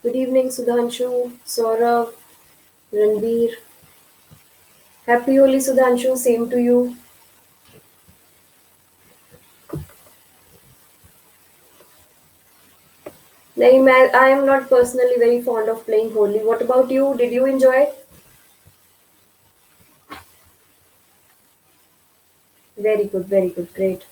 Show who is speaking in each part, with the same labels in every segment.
Speaker 1: Good evening, Sudhanshu, Saurav, Ranveer. Happy Holi, Sudhanshu. Same to you. नहीं मैं I am not personally very fond of playing Holi. What about you? Did you enjoy it? Very good, great.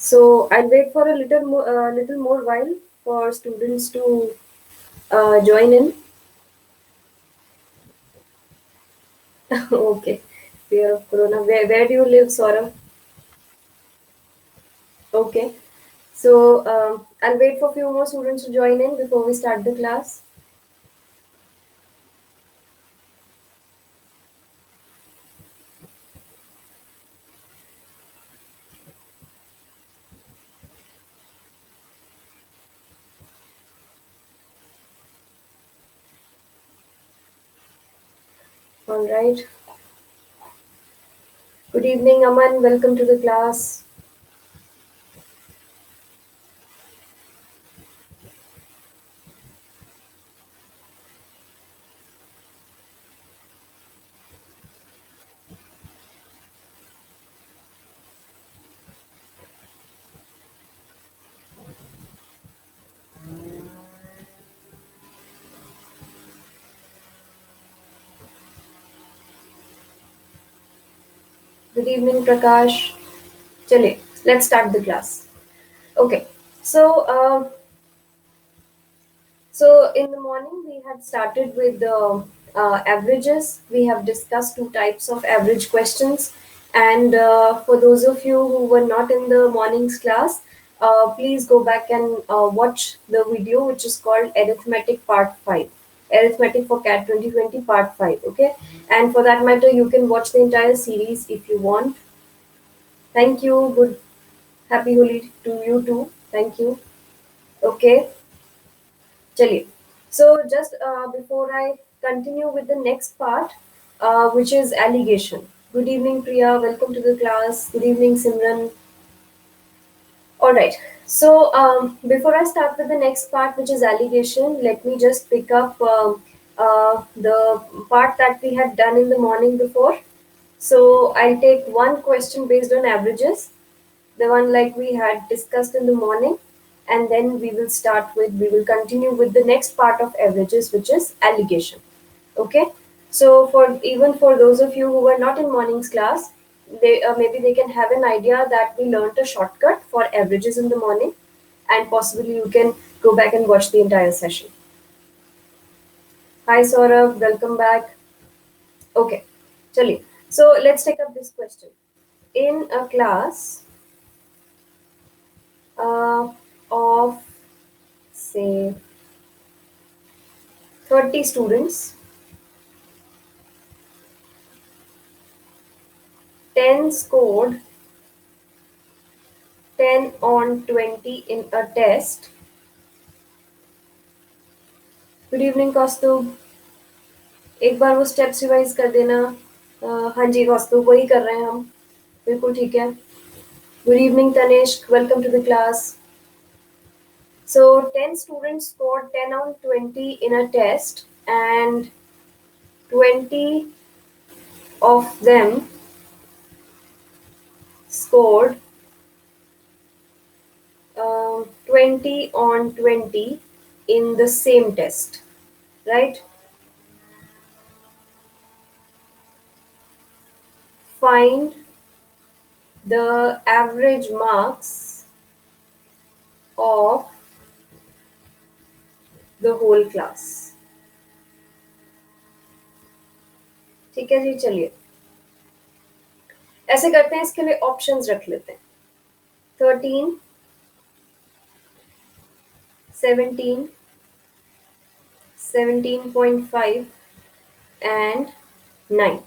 Speaker 1: So I'll wait for a little more while for students to join in. Okay. Fear of Corona. Where do you live, Saurav? Okay. So I'll wait for a few more students to join in before we start the class. All right. Good evening, Aman. Welcome to the class. Good evening, Prakash. Chale, let's start the class. Okay. So, so in the morning we had started with the averages. We have discussed two types of average questions, and for those of you who were not in the morning's class, please go back and watch the video which is called Arithmetic Part 5. Arithmetic for CAT 2020 Part 5. Okay, and for that matter, you can watch the entire series if you want. Thank you. Good Happy Holi to you too. Thank you. Okay, chaliye. So just before I continue with the next part, which is allegation. Good evening, Priya. Welcome to the class. Good evening, Simran. All right. So before I start with the next part, which is allegation, let me just pick up the part that we had done in the morning before. So I'll take one question based on averages, the one like we had discussed in the morning, and then we will continue with the next part of averages, which is allegation. Okay, so for even for those of you who were not in morning's class, they maybe they can have an idea that we learned a shortcut for averages in the morning, and possibly you can go back and watch the entire session. Hi Saurabh, welcome back. Okay, chali, so let's take up this question. In a class of say 30 students, 10 scored 10 on 20 in a test. Good evening Kaustubh, एक बार वो steps revise कर देना. हाँ जी कौस्तुभ, वही कर रहे हैं हम. बिल्कुल ठीक है. Good evening Tanishq, welcome to the class. So 10 students scored 10 on 20 in a test, and 20 of them scored 20 on 20 in the same test, right? Find the average marks of the whole class. ठीक है जी, चलिए ऐसे करते हैं, इसके लिए options रख लेते हैं. 13, 17, 17.5 एंड 9.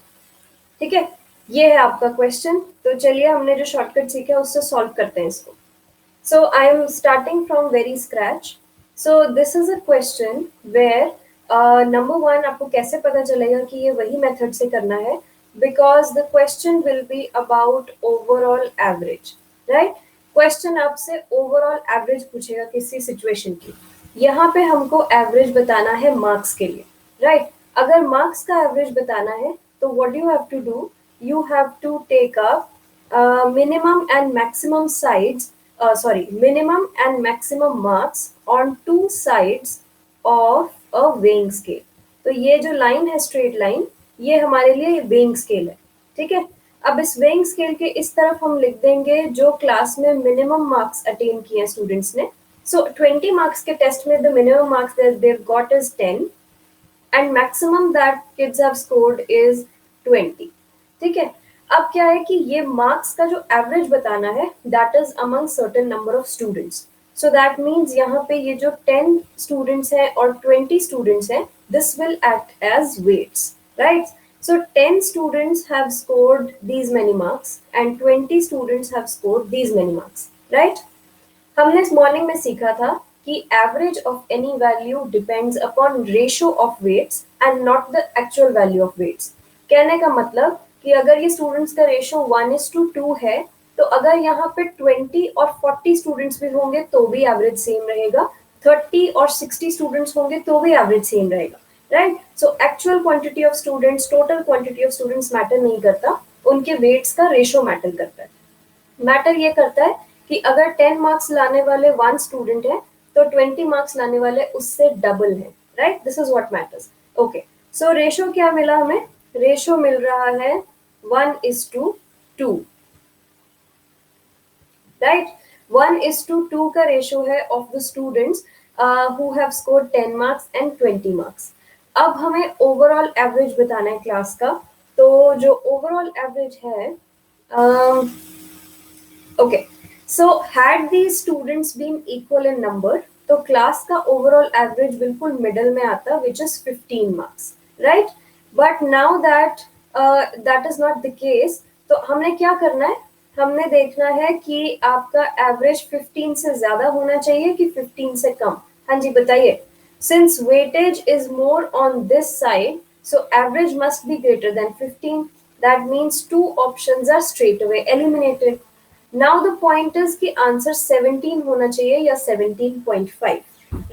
Speaker 1: ठीक है, ये है आपका क्वेश्चन. तो चलिए हमने जो शॉर्टकट सीखा उससे सॉल्व करते हैं इसको. So I am starting from very scratch. So this is a question where number one आपको कैसे पता चलेगा कि ये वही मेथड से करना है, because the question will be about overall average, right. Question आपसे ओवरऑल एवरेज पूछेगा किसी सिचुएशन की। यहाँ पे हमको एवरेज बताना है मार्क्स के लिए, राइट। अगर मार्क्स का एवरेज बताना है तो what you have to do, you have to take up minimum and maximum sides, minimum and maximum marks on two sides of a weighing scale। तो ये जो लाइन है स्ट्रेट लाइन, ये हमारे लिए वेइंग स्केल है, ठीक है। अब इस वेइंग स्केल के इस तरफ हम लिख देंगे जो क्लास में मिनिमम मार्क्स अटेन किए हैं स्टूडेंट्स ने। सो 20 मार्क्स के टेस्ट में the minimum marks they've got is 10 and maximum that kids have scored is 20, ठीक है। अब क्या है कि ये मार्क्स का जो एवरेज बताना है that is among certain number of students. So that means यहाँ पे ये जो 10 स्टूडेंट्स हैं और 20 स्टूडेंट्स हैं, this will act as weights, right. So 10 students have scored these many marks and 20 students have scored these many marks, right? हमने इस morning में सीखा था कि average of any value depends upon ratio of weights and not the actual value of weights. कहने का मतलब कि अगर ये स्टूडेंट्स का रेशियो 1:2 है, तो अगर यहाँ पे 20 और 40 स्टूडेंट्स भी होंगे तो भी एवरेज सेम रहेगा, 30 और 60 स्टूडेंट्स होंगे तो भी एवरेज सेम रहेगा, right. So actual quantity of students, total quantity of students matter नहीं करता, उनके वेट्स का रेशियो मैटर करता है। मैटर ये करता है कि अगर 10 मार्क्स लाने वाले वन स्टूडेंट है तो 20 मार्क्स लाने वाले उससे डबल है, right. This is what matters. Okay, so ratio क्या मिला हमें? रेशियो मिल रहा है 1:2, राइट। 1:2 का रेशियो है of the students who have scored 10 marks and 20 marks. अब हमें ओवरऑल एवरेज बताना है क्लास का। तो जो ओवरऑल एवरेज है, okay, so had these students been equal in number, तो क्लास का ओवरऑल एवरेज बिल्कुल मिडल में आता which is 15 marks, right. But now that that is not the case, तो हमने क्या करना है? हमने देखना है कि आपका एवरेज 15 से ज्यादा होना चाहिए कि 15 से कम। हाँ जी बताइए। Since weightage is more on this side, so average must be greater than 15. That means two options are straight away eliminated. Now the point is कि आंसर 17 होना चाहिए या 17.5,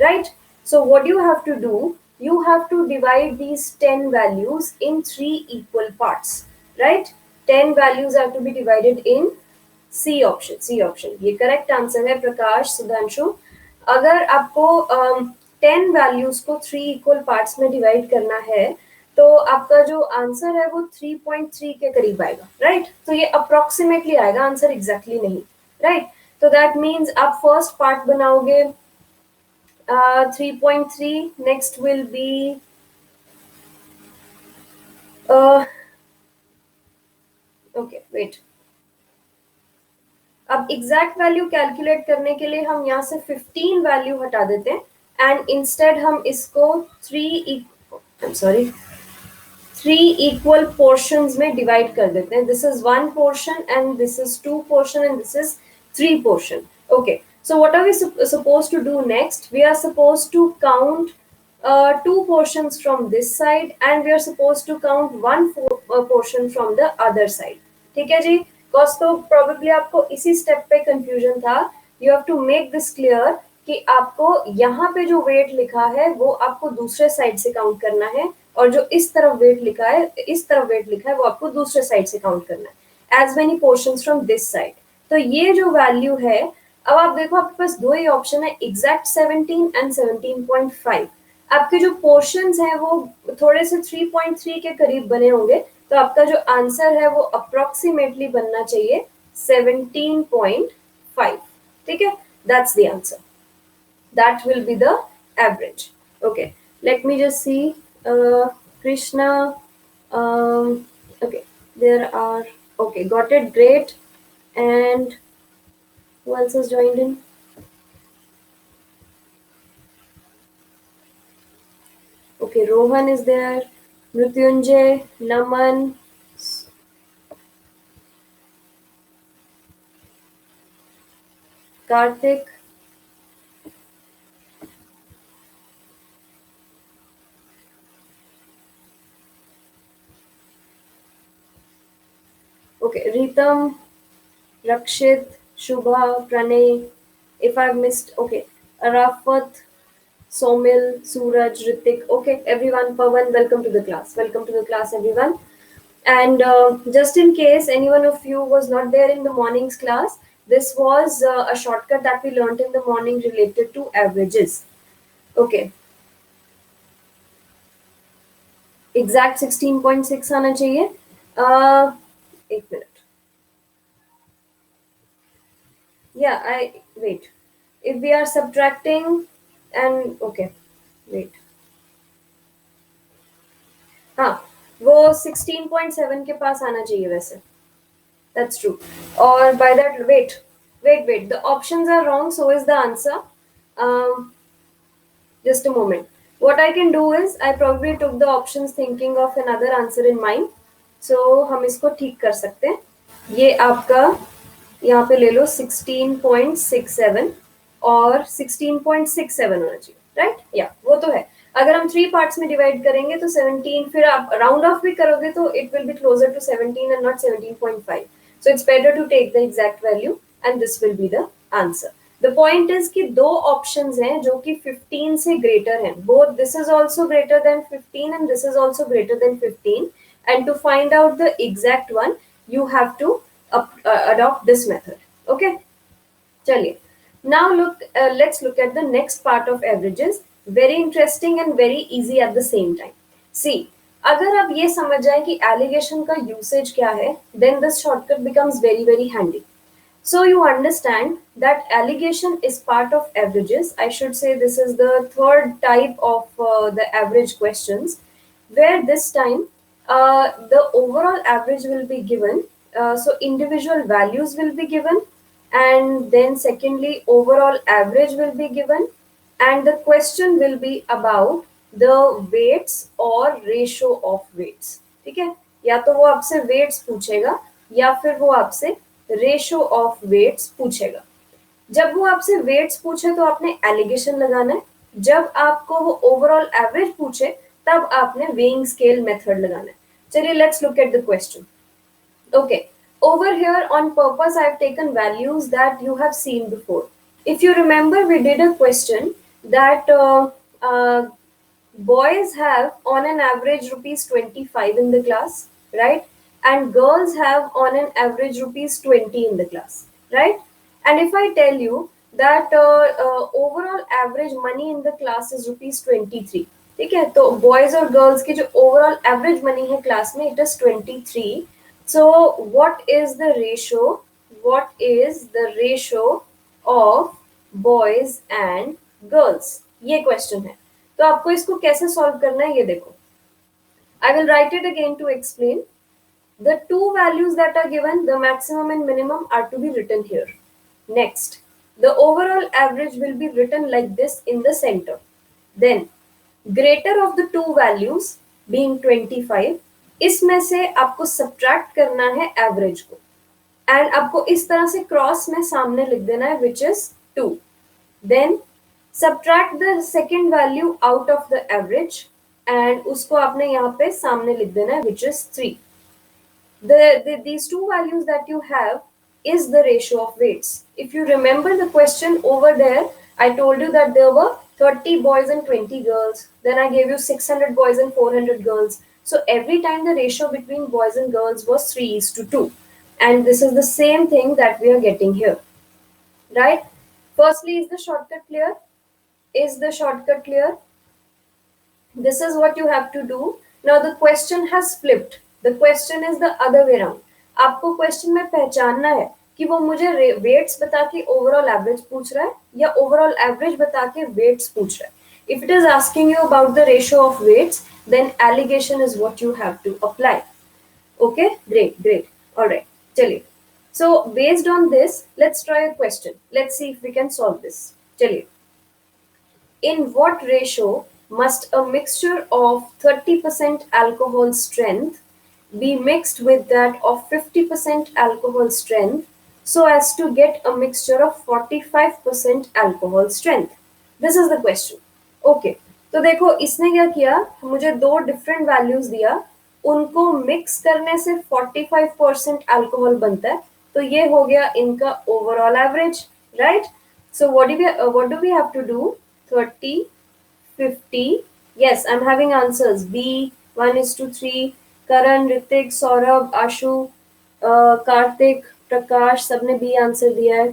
Speaker 1: right? So what you have to do, you have to divide these 10 values in 3 equal parts, right? 10 values have to be divided in C option, C option। ये correct answer है प्रकाश, सुधांशु। अगर आपको 10 values को 3 equal parts में divide करना है तो आपका जो आंसर है वो 3.3 के करीब आएगा, राइट। तो ये अप्रोक्सीमेटली आएगा, आंसर एग्जैक्टली नहीं, राइट। तो दैट मीन्स आप फर्स्ट पार्ट बनाओगे 3.3, next will be okay weight. अब एग्जैक्ट वैल्यू कैलकुलेट करने के लिए हम यहाँ से 15 वैल्यू हटा देते हैं एंड इंस्टेड हम इसको 3 इक्वल पोर्शंस में डिवाइड कर देते हैं। This is 1 portion and this is 2 portion and this is 3 portion. Okay, so what are we supposed to do next? We are supposed to count 2 portions from this side and we are supposed to count 1 portion from the other side, ठीक है जी। Because तो probably आपको इसी step पे confusion था। You have to make this clear कि आपको यहाँ पे जो वेट लिखा है वो आपको दूसरे साइड से काउंट करना है और जो इस तरफ वेट लिखा है, इस तरफ वेट लिखा है वो आपको दूसरे साइड से काउंट करना है। As many portions from this side. तो ये जो वैल्यू है, अब आप देखो आपके पास दो ही ऑप्शन है, एग्जैक्ट 17 एंड 17.5। आपके जो पोर्शंस हैं वो थोड़े से 3.3 के करीब बने होंगे, तो आपका जो आंसर है वो अप्रोक्सीमेटली बनना चाहिए 17.5, ठीक है। That's the answer, that will be the average. Okay, let me just see Krishna, okay, there are, okay, got it, great। And who else has joined in? Okay, Rohan is there, Mrityunjay, Naman, Karthik, Pritam, Rakshit, Shubha, Pranay. If I've missed, okay. Arafat, Somil, Suraj, Ritik. Okay, everyone. Pawan, welcome to the class. Welcome to the class, everyone. And just in case any one of you was not there in the morning's class, this was a shortcut that we learned in the morning related to averages. Okay, exact 16.6 आना चाहिए. एक minute. Yeah, I wait. If we are subtracting and okay, wait. हाँ, वो 16.7 के पास आना चाहिए वैसे. That's true. Or by that, wait. The options are wrong. So is the answer. Um, just a moment. What I can do is I probably took the options thinking of another answer in mind. So हम इसको ठीक कर सकते हैं. ये आपका यहाँ पे ले लो 16.67 और 16.67 होना चाहिए, राइट? या वो तो है. अगर हम 3 पार्ट्स में डिवाइड करेंगे तो 17, फिर आप राउंड ऑफ भी करोगे तो it will be closer to 17 and not 17.5. So it's better to take the exact value and this will be the answer. The point is कि दो ऑप्शंस हैं जो कि 15 से ग्रेटर हैं. Both this is also greater than 15 and this is also greater than 15. And to find out the exact one, you have to adopt this method. Okay, chaliye. Now let's look at the next part of averages. Very interesting and very easy at the same time. See, अगर आप ये समझ जाए कि alligation का usage क्या है, then this shortcut becomes very very handy. So you understand that alligation is part of averages. I should say this is the third type of the average questions, where this time the overall average will be given. So individual values will be given, and then secondly overall average will be given, and the question will be about the weights or ratio of weights. ठीक है, या तो वो आपसे weights पूछेगा या फिर वो आपसे रेशियो ऑफ वेट्स पूछेगा. जब वो आपसे वेट्स पूछे तो आपने एलिगेशन लगाना है. जब आपको वो ओवरऑल एवरेज पूछे तब आपने वेइंग स्केल मेथड लगाना है. चलिए let's look at the question. Okay, over here on purpose I have taken values that you have seen before. If you remember, we did a question that boys have on an average rupees 25 in the class, right? And girls have on an average rupees 20 in the class, right? And if I tell you that overall average money in the class is rupees 23, ठीक है, तो boys और girls की जो overall average money है class में it is 23. So what is the ratio of boys and girls, ये question है. तो आपको इसको कैसे सॉल्व करना है ये देखो. I will write it again to explain. The two values that are given, the maximum and minimum, are to be written here. Next, the overall average will be written like this in the center. Then, greater of the two values being 25, इसमें से आपको subtract करना है average को. And आपको इस तरह से cross में सामने लिख देना है which is 2. Then, subtract the second value out of the average and उसको आपने यहाँ पे सामने लिख देना है which is 3. These two values that you have is the ratio of weights. If you remember the question over there, I told you that there were 30 boys and 20 girls. Then I gave you 600 boys and 400 girls. So every time the ratio between boys and girls was 3:2. And this is the same thing that we are getting here. Right? Firstly, is the shortcut clear? Is the shortcut clear? This is what you have to do. Now the question has flipped. The question is the other way around. आपको question में पहचानना है कि वो मुझे weights बता के overall average पूछ रहा है या ओवरऑल एवरेज बता के वेट्स पूछ रहा है. If it is asking you about the ratio of weights, then alligation is what you have to apply. Okay, great. Alright, चलिए. So based on this let's try a question. Let's see if we can solve this. चलिए. In what ratio must a mixture of 30% alcohol strength be mixed with that of 50% alcohol strength so as to get a mixture of 45% alcohol strength? This is the question. Okay, तो देखो इसने क्या किया, मुझे दो different values दिया. उनको mix करने से 45% अल्कोहल बनता है, तो ये हो गया इनका overall average, right? So what do we have to do? 30, 50, yes, I'm having answers. B 1:3. Karan, Ritik, Saurabh, Ashu, Karthik, Prakash, सबने B आंसर दिया है.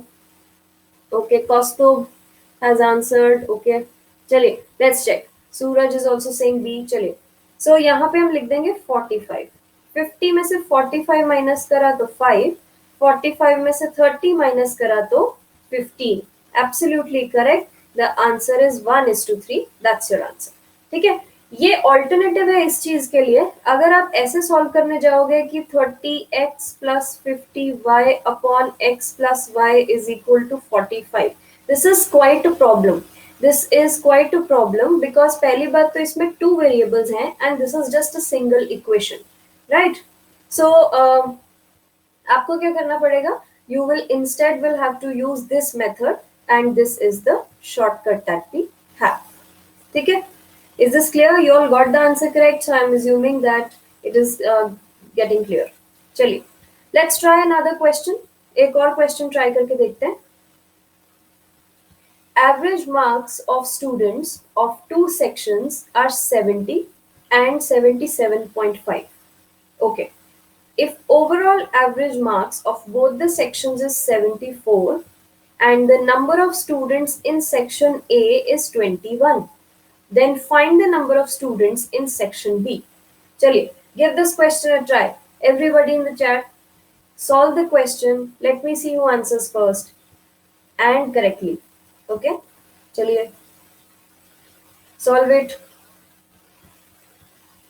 Speaker 1: Okay, Kaustubh has answered. Okay, चलिए let's check. Suraj is also saying B. चलिए, so यहाँ पे हम लिख देंगे 45. 50 में से 45 माइनस करा तो 5, 45 में से 30 माइनस करा तो 15. Absolutely correct. The answer is 1:3. That's your answer. ठीक है, ये ऑल्टरनेटिव है इस चीज के लिए. अगर आप ऐसे सॉल्व करने जाओगे कि 30x plus 50y upon x plus y is equal to 45, this is quite a problem. This is quite a problem because पहली बात तो इसमें 2 वेरिएबल्स हैं and this is just a single equation, right? So आपको क्या करना पड़ेगा? You will instead will have to use this method, and this is the shortcut that we have. ठीक है? Is this clear? You all got the answer correct, so I'm assuming that it is getting clear. चलिए, let's try another question. एक और question try करके देखते हैं. Average marks of students of 2 sections are 70 and 77.5. Okay. If overall average marks of both the sections is 74 and the number of students in section A is 21, then find the number of students in section B. Chaliye, give this question a try. Everybody in the chat, solve the question. Let me see who answers first and correctly. Okay? Chaliye, solve it.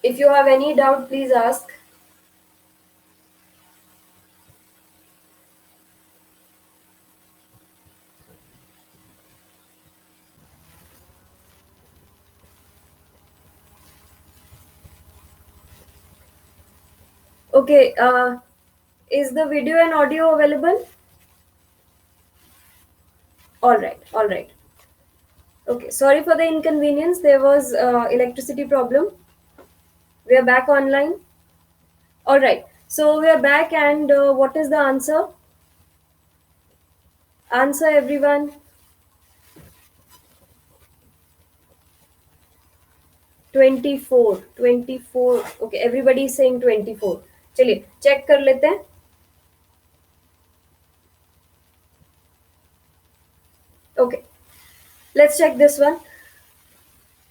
Speaker 1: If you have any doubt, please ask. Okay, is the video and audio available? All right, all right. Okay, sorry for the inconvenience. There was electricity problem. We are back online. All right, so we are back, and what is the answer? Answer, everyone. 24, 24. Okay, everybody is saying 24. चलिए check कर लेते हैं. Okay, let's check this one.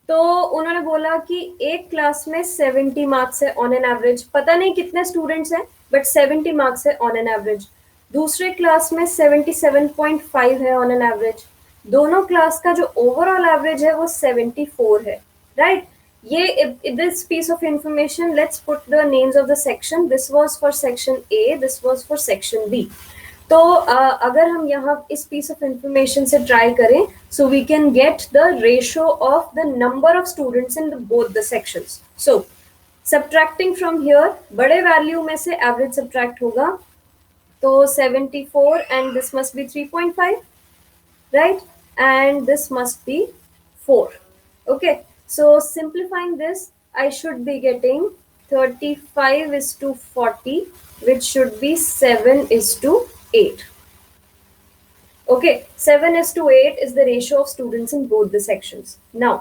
Speaker 1: तो उन्होंने बोला कि एक class में 70 मार्क्स है ऑन एन एवरेज. पता नहीं कितने स्टूडेंट्स हैं, बट 70 मार्क्स है ऑन एन एवरेज. दूसरे क्लास में 77.5 है ऑन एन एवरेज. दोनों क्लास का जो ओवरऑल एवरेज है वो 74 है, राइट? ये this piece of information, let's put the names of the section. This was for section A, this was for section B. तो अगर हम यहाँ इस पीस ऑफ इंफॉर्मेशन से ट्राई करें, so we can get the ratio of the number of students in both the sections. So subtracting from here, बड़े value में से एवरेज सब्ट्रैक्ट होगा, तो 74 and this must be 3.5, right? And this must be 4. Okay, so simplifying this, I should be getting 35 is to 40, which should be 7 is to 8. Okay, 7 is to 8 is the ratio of students in both the sections. Now,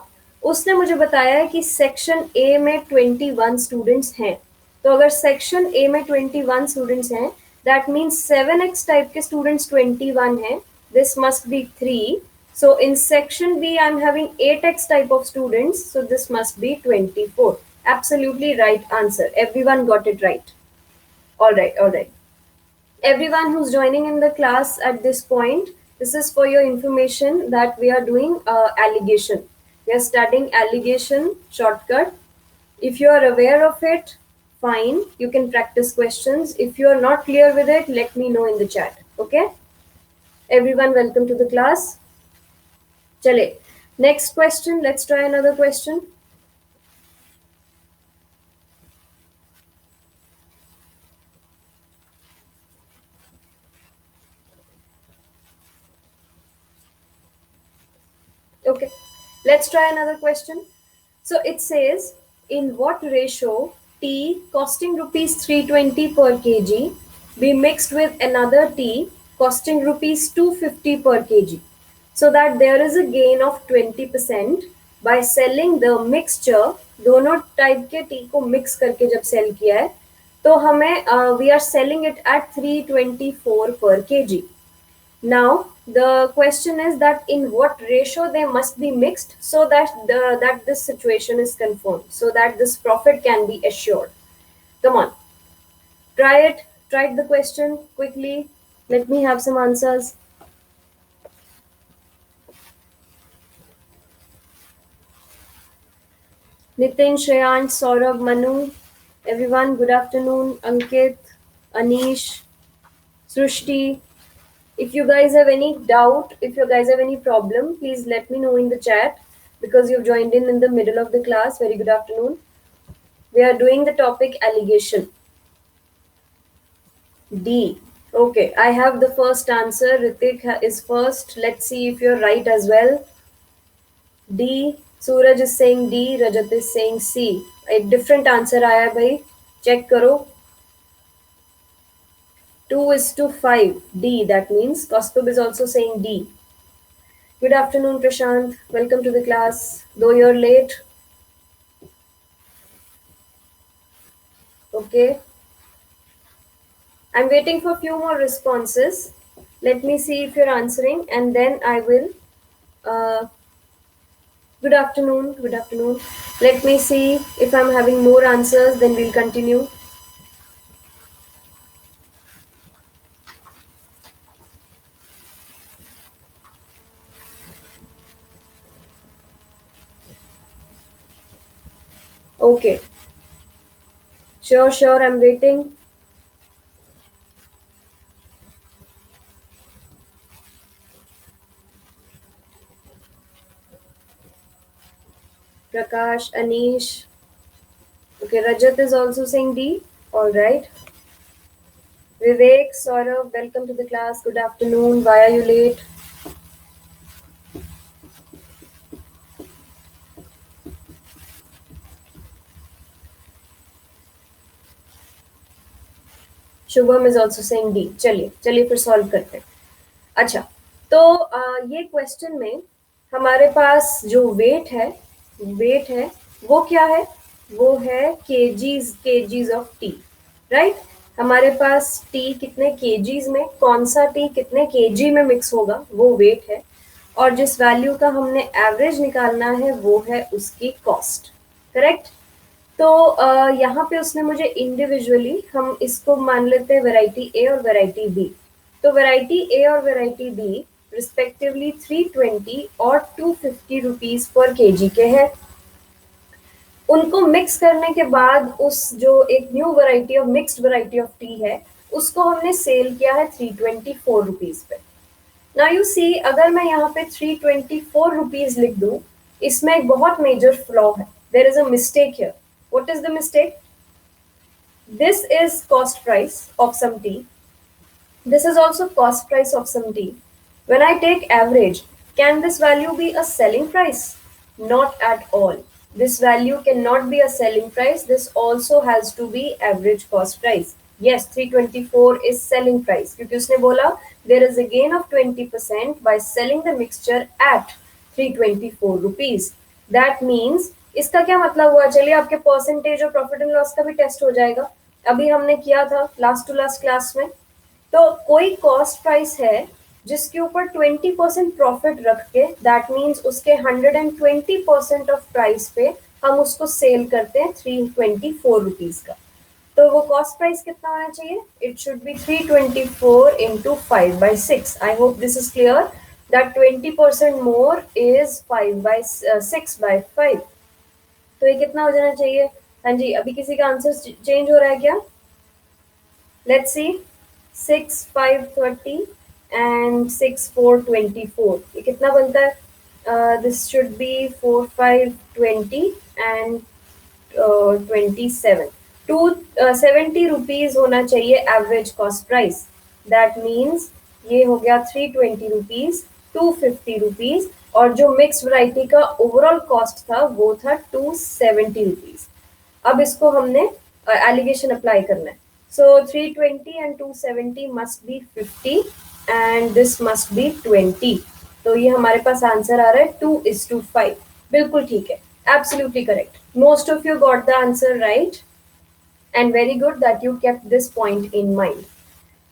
Speaker 1: उसने मुझे बताया है कि section A में 21 students हैं. तो अगर section A में 21 स्टूडेंट्स हैं, दैट मीन्स 7x टाइप के स्टूडेंट्स 21 हैं. This must be 3. So in section B, I'm having 8x type of students. So this must be 24. Absolutely right answer. Everyone got it right. All right, all right. Everyone who's joining in the class at this point, this is for your information that we are doing allegation. We are studying allegation shortcut. If you are aware of it, fine. You can practice questions. If you are not clear with it, let me know in the chat. Okay? Everyone, welcome to the class. Chale, next question. Let's try another question. Okay, let's try another question. So it says, in what ratio tea costing rupees 320 per kg be mixed with another tea costing rupees 250 per kg, so that there is a gain of 20% by selling the mixture. दोनों type के tea को mix करके जब sell किया है तो हमें we are selling it at 324 per kg. Now the question is that in what ratio they must be mixed so that this situation is confirmed, so that this profit can be assured. Come on, try it. Try the question quickly. Let me have some answers. Nitin, Shreyans, Saurabh, Manu, everyone, good afternoon. Ankit, Anish, Srushti. If you guys have any doubt, if you guys have any problem, please let me know in the chat because you've joined in the middle of the class. Very good afternoon. We are doing the topic allegation. D. Okay, I have the first answer. Ritik is first. Let's see if you're right as well. D. Suraj is saying D. Rajat is saying C. A different answer आया भाई. Check करो. 2:5. D. That means Kaustubh is also saying D. Good afternoon, Prashant. Welcome to the class. Though you're late. Okay. I'm waiting for a few more responses. Let me see if you're answering and then I will. Good afternoon. Good afternoon. Let me see if I'm having more answers, then we'll continue. Okay. Sure, I'm waiting. Prakash, Anish. Okay, Rajat is also saying D. All right. Vivek, Saurav, welcome to the class. Good afternoon. Why are you late? Shubham is also saying D. चलिए फिर solve करते हैं. अच्छा, तो ये question में हमारे पास जो वेट है वो क्या है? वो है केजीज ऑफ टी, राइट. हमारे पास टी कितने केजीज में, कौन सा टी कितने केजी में मिक्स होगा, वो वेट है. और जिस वैल्यू का हमने एवरेज निकालना है वो है उसकी कॉस्ट. करेक्ट. तो यहाँ पे उसने मुझे इंडिविजुअली, हम इसको मान लेते हैं वैरायटी ए और वैरायटी बी. तो वैरायटी ए और वैरायटी बी रिस्पेक्टिवली 320 और 250 रुपीज पर केजी के हैं. उनको मिक्स करने के बाद उस जो एक new variety of mixed variety of T है उसको हमने सेल किया है 324 रुपीज पे. नाउ यू सी, अगर मैं यहाँ पे 324 रुपीज लिख दूं, इसमें एक बहुत मेजर फ्लॉ है. There is a mistake here. What is the mistake? This is cost price of some tea. This is also cost price of some tea. When I take average, can this value be a selling price? Not at all. This value cannot be a selling price. This also has to be average cost price. Yes, 324 is selling price. क्योंकि उसने बोला there is a gain of 20% by selling the mixture at 324 rupees. That means इसका क्या मतलब हुआ? चलिए आपके percentage और प्रॉफिट एंड लॉस का भी टेस्ट हो जाएगा. अभी हमने किया था लास्ट टू लास्ट क्लास में. तो कोई कॉस्ट प्राइस है जिसके ऊपर 20% प्रॉफिट रख के, दैट मीन्स उसके 120% ऑफ प्राइस पे हम उसको सेल करते हैं 324 रुपीज का. तो वो कॉस्ट प्राइस कितना होना चाहिए? It should be 324 into 5/6. I hope this is clear that 20% more is 6/5. तो ये कितना हो जाना चाहिए? हाँ जी, अभी किसी का आंसर चेंज हो रहा है क्या? Let's see. 6/5 30 एंड 6/4 24. ये कितना बनता है? This should be 4/5 20 and 27. 270 rupees होना चाहिए average cost price. That means ये हो गया 320 रुपीज, 250 रुपीज, और जो मिक्स वैरायटी का ओवरऑल कॉस्ट था वो था 270 रुपीज. अब इसको हमने एलिगेशन अप्लाई करना है. So 320 and 270 must be 50 and this must be 20. तो ये हमारे पास आंसर आ रहा है 2:5. बिल्कुल ठीक है. Absolutely correct. Most of you got the answer right and very good that you kept this point in mind.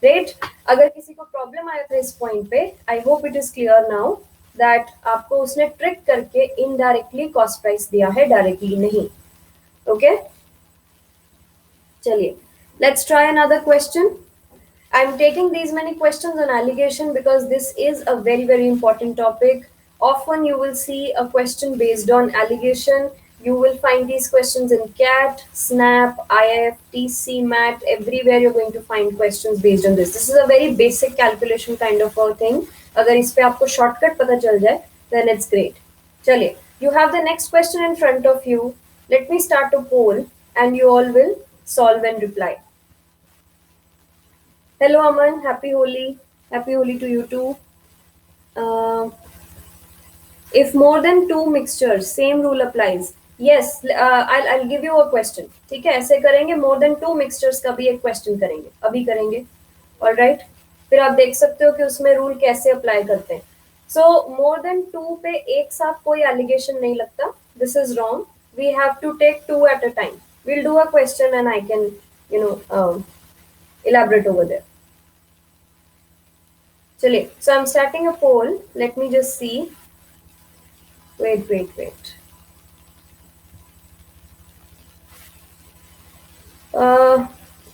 Speaker 1: Great. अगर किसी को प्रॉब्लम आया था इस पॉइंट पे, I hope it is clear now that आपको उसने ट्रिक करके इनडायरेक्टली कॉस्ट प्राइस दिया है, डायरेक्टली नहीं. ओके, चलिए let's try another question. I'm taking these many questions on allegation because this is a very, very important topic. Often you will see a question based on allegation. You will find these questions in CAT, SNAP, IIFT, CMAT, everywhere you're going to find questions based on this. This is a very basic calculation kind of a thing. अगर इस पे आपको shortcut पता चल जाए, then it's great. चलिए, you have the next question in front of you. Let me start a poll and you all will solve and reply. Hello Aman, happy Holi. Happy Holi to you too. If more than two mixtures, same rule applies. Yes, I'll give you a question. ठीक है, ऐसे करेंगे. More than two mixtures का भी एक question करेंगे. अभी करेंगे. All right. फिर आप देख सकते हो कि उसमें रूल कैसे अप्लाई करते हैं. So more than two पे एक साथ कोई allegation नहीं लगता. This is wrong. We have to take two at a time. We'll do a question and I can, elaborate over there. चलिए, so I'm starting a poll. Let me just see. Wait.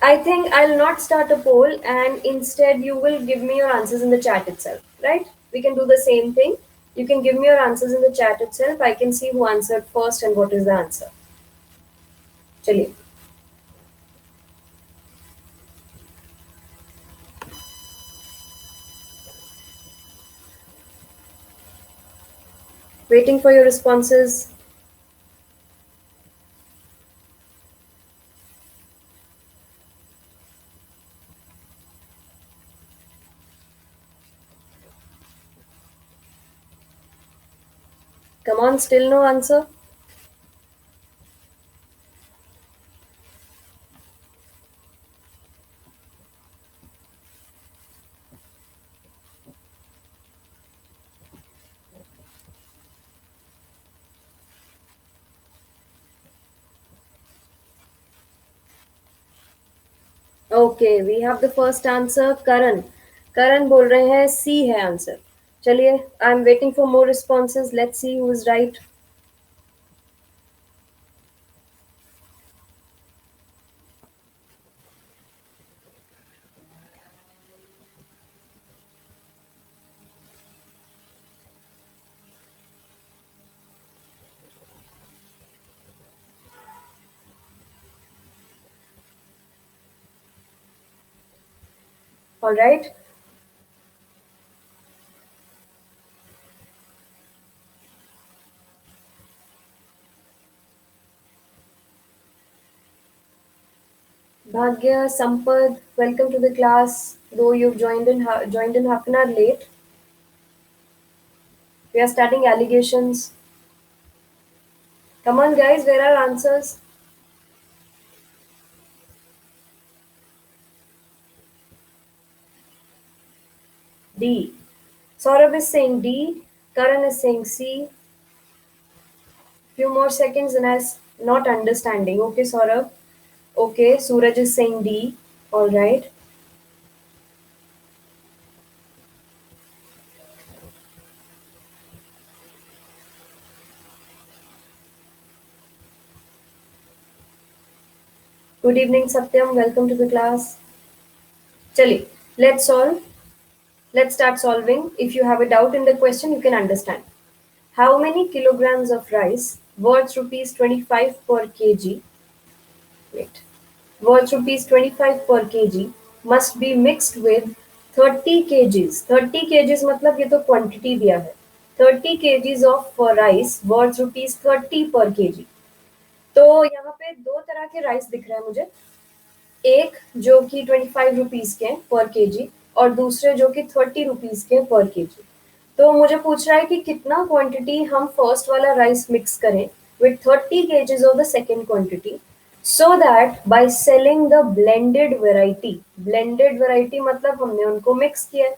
Speaker 1: I think I'll not start a poll and instead you will give me your answers in the chat itself, right? We can do the same thing. You can give me your answers in the chat itself. I can see who answered first and what is the answer. चलिए. Waiting for your responses. Come on, still no answer. Okay, we have the first answer. Karan बोल रहे हैं C है answer. चलिए, I'm waiting for more responses. Let's see who is right. All right. Bhagya, Sampad, welcome to the class. Though you've joined in half an hour late. We are starting allegations. Come on, guys. Where are answers? D. Saurabh is saying D. Karan is saying C. Few more seconds and I'm not understanding. Okay, Saurabh. Okay, Suraj is saying D. All right. Good evening, Satyam. Welcome to the class. Chali, let's solve. Let's start solving. If you have a doubt in the question, you can understand. How many kilograms of rice worth rupees 25 per kg? Wait. Worth rupees 25 per kg must be mixed with 30 kgs. 30 kgs मतलब ये तो quantity दिया है. 30 kgs of rice worth rupees 30 per kg. तो यहाँ पे दो तरह के राइस दिख रहे हैं मुझे. एक जो कि 25 रुपीज के पर केजी और दूसरे जो कि 30 रुपीज के पर केजी. तो मुझे पूछ रहा है कि कितना क्वांटिटी हम फर्स्ट वाला राइस मिक्स करें with 30 KGs of the second quantity so that by selling the blended variety मतलब हमने उनको मिक्स किया है.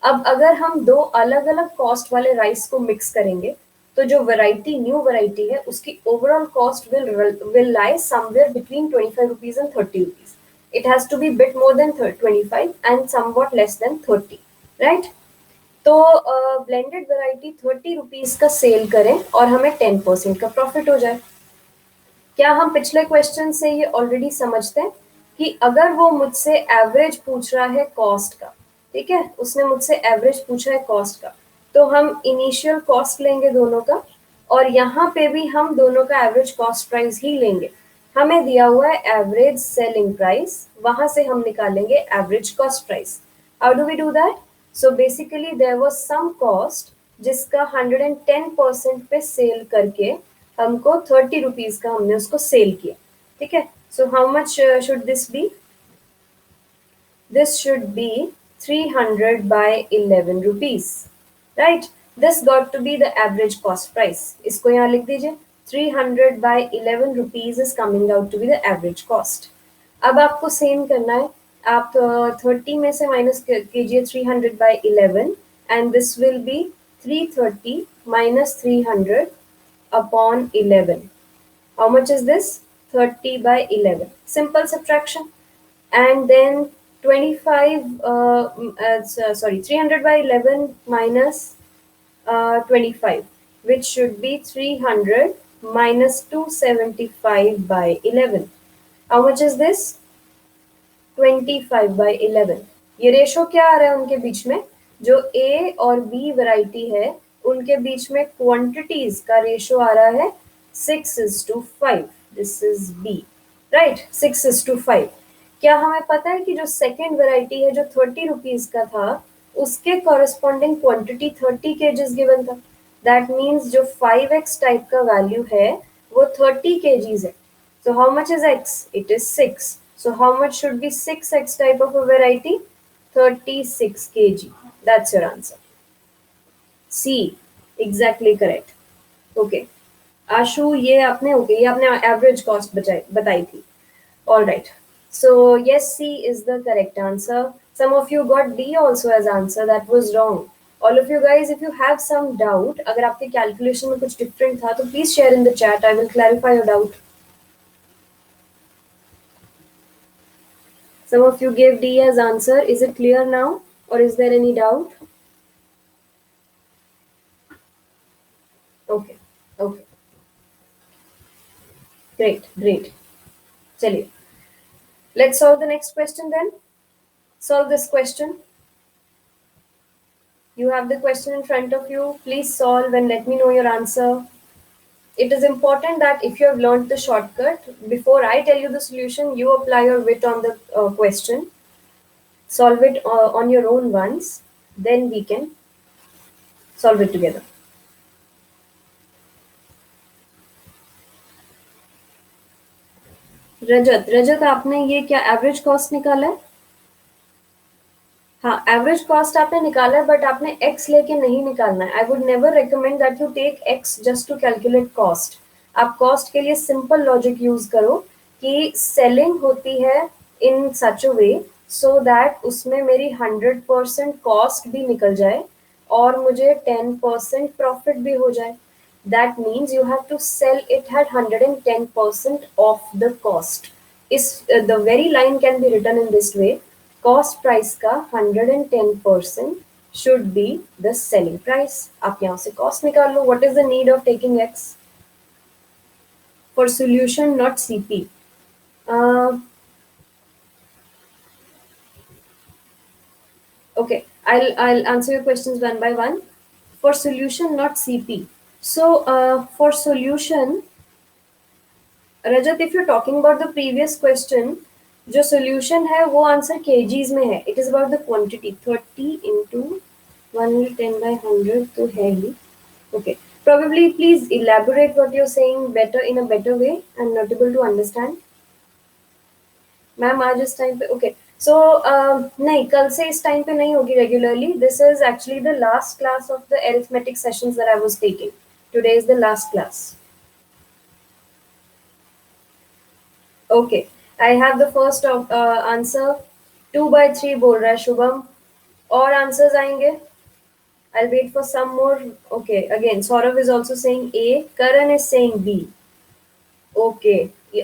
Speaker 1: अब अगर हम दो अलग अलग कॉस्ट वाले राइस को मिक्स करेंगे तो जो वैरायटी न्यू वैरायटी है उसकी overall cost will lie somewhere between 25 rupees and 30 rupees. It has to be bit more than 25 and somewhat less than 30, right? तो ब्लेंडेड वैरायटी 30 रुपीज का सेल करें और हमें 10% का प्रॉफिट हो जाए. क्या हम पिछले क्वेश्चन से ये ऑलरेडी समझते हैं कि अगर वो मुझसे एवरेज पूछ रहा है कॉस्ट का, ठीक है, उसने मुझसे एवरेज पूछा है कॉस्ट का, तो हम इनिशियल कॉस्ट लेंगे दोनों का और यहाँ पे भी हम दोनों का एवरेज कॉस्ट प्राइस ही लेंगे. हमें दिया हुआ है एवरेज सेलिंग प्राइस, वहां से हम निकालेंगे average cost price. How do we do that? So basically there was some cost जिसका 110% पे सेल करके हमको 30 रुपीज का हमने उसको सेल किया. ठीक है, so how much should this be? This should be 300 by 11 rupees, right? This got to be the average cost price. इसको यहाँ लिख दीजिए. 300 by 11 rupees is coming out to be the average cost. अब आपको same करना है. आप 30 में से माइनस कीजिए 300 by 11 and this will be 330 minus 300 upon 11. How much is this? 30 by 11. Simple subtraction. And then 25, 300 by 11 minus 25, which should be 300 minus 275 by 11. How much is this? 25 by 11. ये ratio क्या आ रहा है उनके बीच में? जो A और B variety है उनके बीच में क्वांटिटीज का रेशो आ रहा है 6:5. This is B, right? 6:5. क्या हमें पता है कि जो सेकेंड वैरायटी है जो 30 रुपीज का था उसके कॉरेस्पॉन्डिंग क्वांटिटी 30 kgs गिवन था. दैट मीन्स जो 5x टाइप का वैल्यू है वो 30 kgs है. So how much is x? It is 6. So how much should be 6x type of a variety? 36 kg. That's your answer. C. Exactly correct. Okay. आशु ये आपने ये आपने average cost बताई थी. All right. So yes, C is the correct answer. Some of you got D also as answer. That was wrong. All of you guys, if you have some doubt, अगर आपके calculation में कुछ different था तो please share in the chat. I will clarify your doubt. Some of you gave D as answer. Is it clear now or is there any doubt? Okay. Okay. Great. Great. Chaliye. Let's solve the next question then. Solve this question. You have the question in front of you. Please solve and let me know your answer. It is important that if you have learned the shortcut, before I tell you the solution, you apply your wit on the question. Solve it on your own once. Then we can solve it together. रजत आपने ये क्या average cost निकाला है? हाँ, average cost आपने निकाला है but आपने एक्स लेके नहीं निकालना है. I would never recommend that you take X just to calculate cost. आप कॉस्ट के लिए सिंपल लॉजिक यूज करो कि सेलिंग होती है इन सच अ वे सो दैट उसमें मेरी 100% कॉस्ट भी निकल जाए और मुझे 10% प्रॉफिट भी हो जाए. That means you have to sell it at 110% of the cost. The very line can be written in this way. Cost price का 110% should be the selling price. आप यहाँ से cost निकाल लो. What is the need of taking X? For solution, not CP. Okay, I'll answer your questions one by one. For solution, not CP. So for solution, Rajat, if you're talking about the previous question, जो solution है वो answer kgs में है. It is about the quantity. 30 into 110 by 100 तो है ही. Okay. Probably please elaborate what you're saying better in a better way. I'm not able to understand. Ma'am आज इस time पे ओके सो नहीं कल से इस टाइम पे नहीं होगी regularly. This is actually the last class of the arithmetic sessions that I was taking. Today is the last class. Okay, I have the first answer. 2/3 बोल रहा है शुभम. और आंसर्स आएंगे. I'll wait for some more. Okay, again, Saurav is also saying A. Karan is saying B. Okay.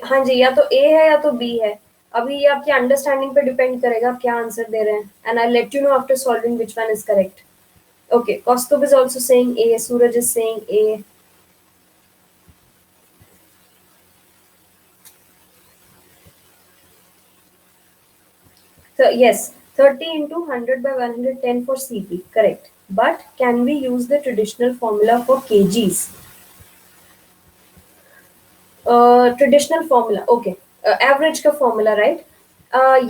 Speaker 1: हाँ जी, या तो A है या तो B है. अभी ये आपकी अंडरस्टैंडिंग पे डिपेंड करेगा आप क्या आंसर दे रहे हैं. And I let you know after solving which one is correct. Okay, Kaustubh is also saying A. Suraj is saying A. So yes, 30 into 100 by 110 for CP, correct. But can we use the traditional formula for kgs? Traditional formula, okay. Average ka formula, right?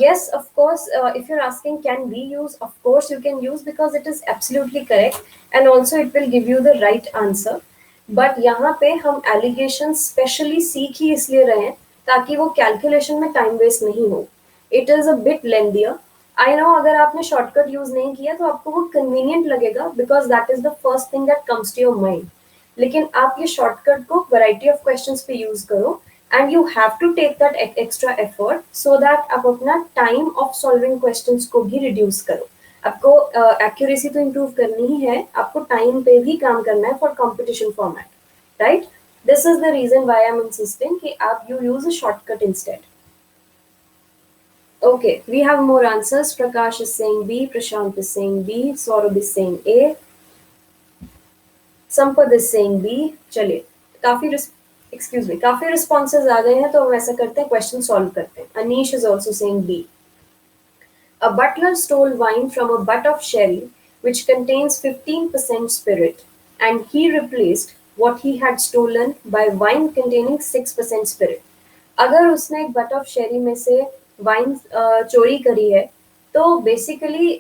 Speaker 1: Yes, of course. If you're asking, can we use? Of course, you can use because it is absolutely correct, and also it will give you the right answer. But यहाँ पे हम allegation specially सीख ही इसलिए रहे हैं ताकि वो calculation में time waste नहीं हो. It is a bit lengthier. I know अगर आपने shortcut use नहीं किया तो आपको वो convenient लगेगा because that is the first thing that comes to your mind. लेकिन आप ये शॉर्टकट को वैरायटी ऑफ क्वेश्चंस पे यूज करो and you have to take that extra effort so that आप अपना टाइम ऑफ सॉल्विंग क्वेश्चंस को भी रिड्यूस करो. आपको एक्यूरेसी तो इम्प्रूव करनी ही है, आपको टाइम पे भी काम करना है for competition format, right. This is the reason why I am insisting कि आप you use a shortcut instead. Okay, we have more answers. Prakash is saying B, Prashant is saying B, Saurabh is saying A. Sampad is saying B. चलिए, काफी excuse me, काफी responses आ गए हैं तो हम ऐसा करते हैं, क्वेश्चन सॉल्व करते हैं. Anish is also saying B. A butler stole wine from a butt of sherry which contains 15% spirit and he replaced what he had stolen by wine containing 6% spirit. अगर उसने एक बट ऑफ शेरी में से wine चोरी करी है तो बेसिकली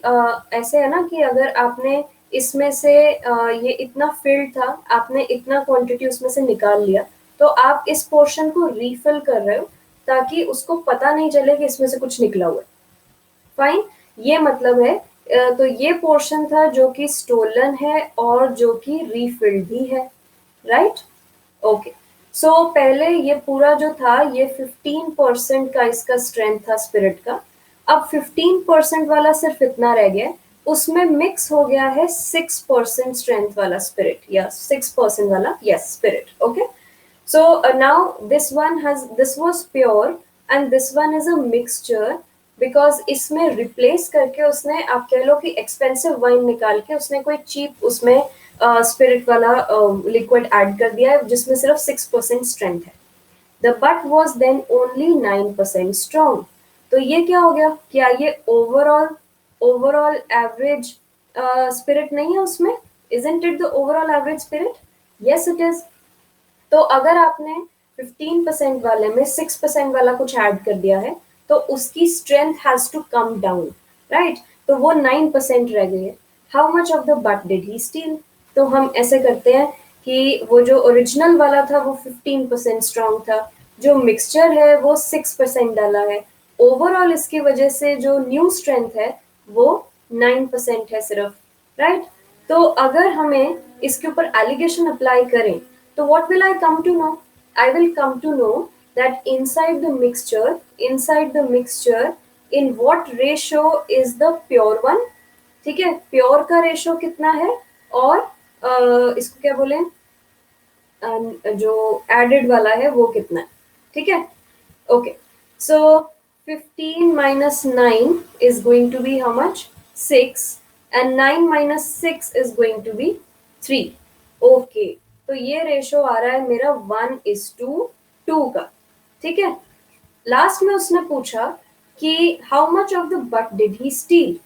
Speaker 1: ऐसे है ना कि अगर आपने इसमें से ये इतना फिल्ड था, आपने इतना क्वांटिटी उसमें से निकाल लिया तो आप इस पोर्शन को रीफिल कर रहे हो ताकि उसको पता नहीं चले कि इसमें से कुछ निकला हुआ है. फाइन, ये मतलब है. तो ये पोर्शन था जो कि स्टोलन है और जो कि रीफिल्ड भी है, राइट. ओके, सो पहले ये पूरा जो था ये 15% का इसका स्ट्रेंथ था स्पिरिट का. अब 15% वाला सिर्फ इतना रह गया, उसमें मिक्स हो गया है 6% स्ट्रेंथ वाला स्पिरिट या 6% वाला yes spirit. Okay, so now this was pure and this one is a mixture because इसमें रिप्लेस करके उसने, आप कह लो कि एक्सपेंसिव वाइन निकाल के उसने कोई चीप उसमें स्पिरिट वाला लिक्विड ऐड कर दिया है जिसमें सिर्फ 6% स्ट्रेंथ है. The butter was then only 9% strong. तो ये क्या हो गया, क्या ये ओवरऑल एवरेज स्पिरिट नहीं है उसमें? Isn't it the overall average spirit? Yes it is. तो अगर आपने 15% वाले में 6% वाला कुछ ऐड कर दिया है तो उसकी strength has to come down, right. तो वो 9% रह गई है. How much of the butter did he steal? तो हम ऐसे करते हैं कि वो जो ओरिजिनल वाला था वो 15% स्ट्रॉन्ग था, जो मिक्सचर है वो 6% डाला है, ओवरऑल इसकी वजह से जो न्यू स्ट्रेंथ है वो 9% है सिर्फ, राइट. तो अगर हमें इसके ऊपर एलिगेशन अप्लाई करें तो what will I come to know? I will come to know that inside the mixture, in what ratio is the pure one? ठीक है, प्योर का रेशो कितना है और इसको क्या बोले, जो एडेड वाला है वो कितना है, ठीक है. Okay, so 15 minus 9 is going to be how much? 6 and 9 minus 6 is going to be 3. Okay, तो ये रेशो आ रहा है मेरा 1:2 का, ठीक है. लास्ट में उसने पूछा कि how much of the butter did he steal?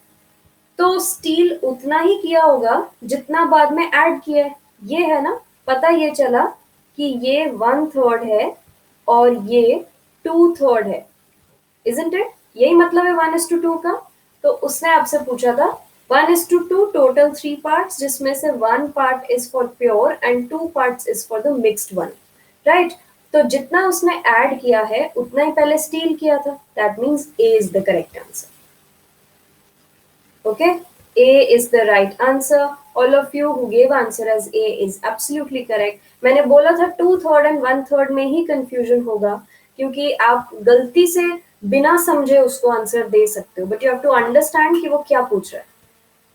Speaker 1: तो स्टील उतना ही किया होगा जितना बाद में ऐड किया है. ये है ना, पता ये चला कि ये 1/3 है और ये 2/3 है, इजंट इट? यही मतलब है 1:2 का. तो उसने आपसे पूछा था 1:2 टोटल 3 पार्ट्स जिसमें से 1 part is for pure and 2 parts is for the mixed one, right. तो जितना उसने ऐड किया है उतना ही पहले स्टील किया था. That means A is the correct answer. Okay, A is the right answer. All of you who gave answer as A is absolutely correct. मैंने बोला था 2/3 and 1/3 में ही confusion होगा क्योंकि आप गलती से बिना समझे उसको आंसर दे सकते हो, but you have to understand कि वो क्या पूछ रहा है।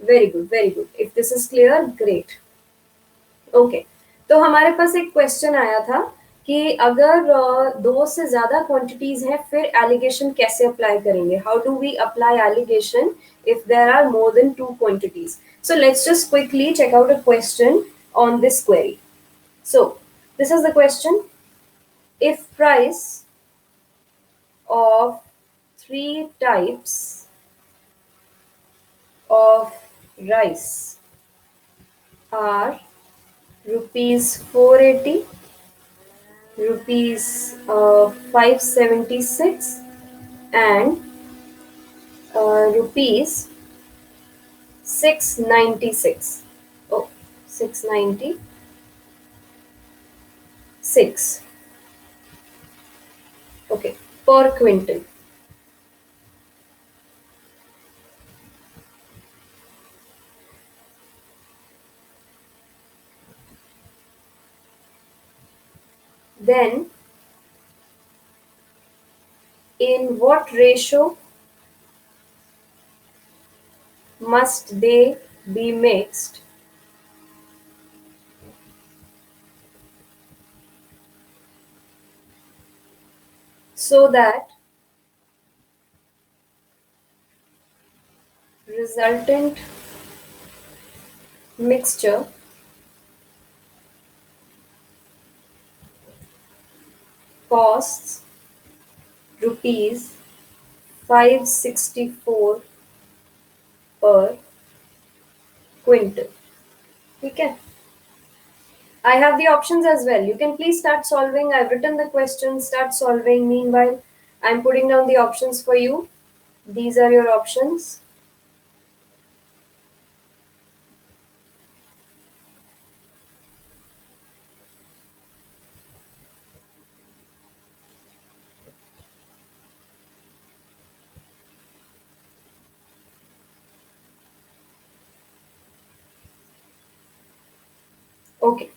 Speaker 1: Very good, very good. If this is clear, great. Okay, तो हमारे पास एक क्वेश्चन आया था कि अगर दो से ज्यादा क्वांटिटीज हैं फिर एलिगेशन कैसे अप्लाई करेंगे, how do we apply alligation if there are more than two quantities. So let's just quickly check out a question on this query. So, this is the question. If price of three types of rice are rupees 480, rupees 576 and rupees 696. Oh, 696. Okay, per quintal. Then, in what ratio must they be mixed so that resultant mixture costs rupees 564 per quintal. Okay. I have the options as well. You can please start solving. I've written the questions. Start solving. Meanwhile, I'm putting down the options for you. These are your options. Okay.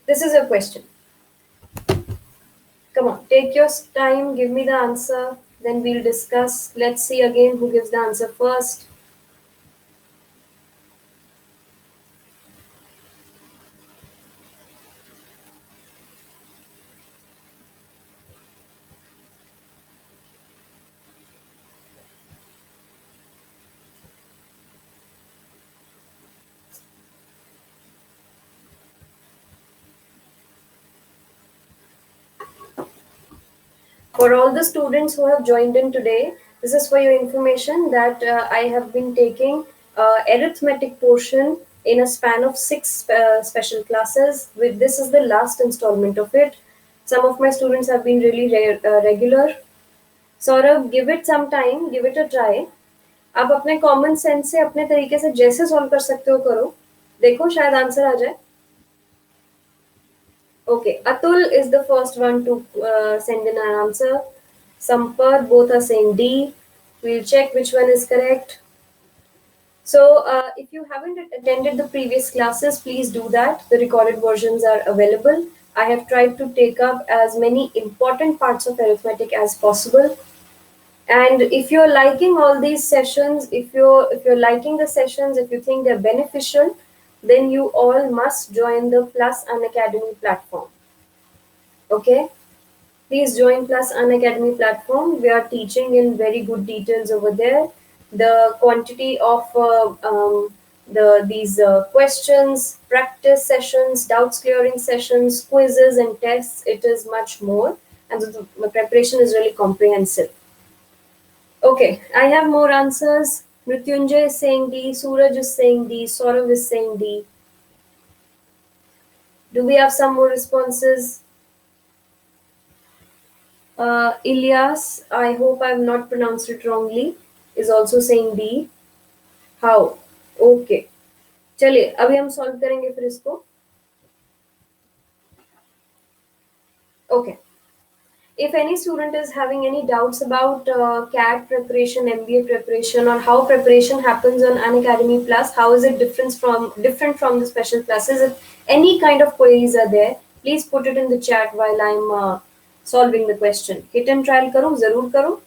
Speaker 1: This is a question. Come on, take your time, give me the answer, then we'll discuss. Let's see again who gives the answer first. For all the students who have joined in today, this is for your information that I have been taking arithmetic portion in a span of six special classes. With this is the last installment of it. Some of my students have been really regular. Saurabh, give it some time, give it a try. आप अपने common sense से अपने तरीके से जैसे solve कर सकते हो करो, देखो शायद आंसर आ जाए. Okay, Atul is the first one to send in an answer. Sampar, both are saying D. We'll check which one is correct. So, if you haven't attended the previous classes, please do that. The recorded versions are available. I have tried to take up as many important parts of arithmetic as possible. And if you're liking all these sessions, if you're liking the sessions, if you think they're beneficial, then you all must join the Plus Unacademy platform. Okay, please join Plus Unacademy platform. We are teaching in very good details over there. The quantity of these questions, practice sessions, doubts clearing sessions, quizzes and tests, it is much more, and the preparation is really comprehensive. Okay, I have more answers. Mrityunjay is saying D, Suraj is saying D, Saurav is saying D. Do we have some more responses? Ilyas, I hope I have not pronounced it wrongly, is also saying D. How? Okay. चलिए अभी हम solve करेंगे फिर इसको. Okay. If any student is having any doubts about CAT preparation, MBA preparation, or how preparation happens on Unacademy Plus, how is it different from the special classes? If any kind of queries are there, please put it in the chat while I'm solving the question? Hit and trial करो, जरूर करो.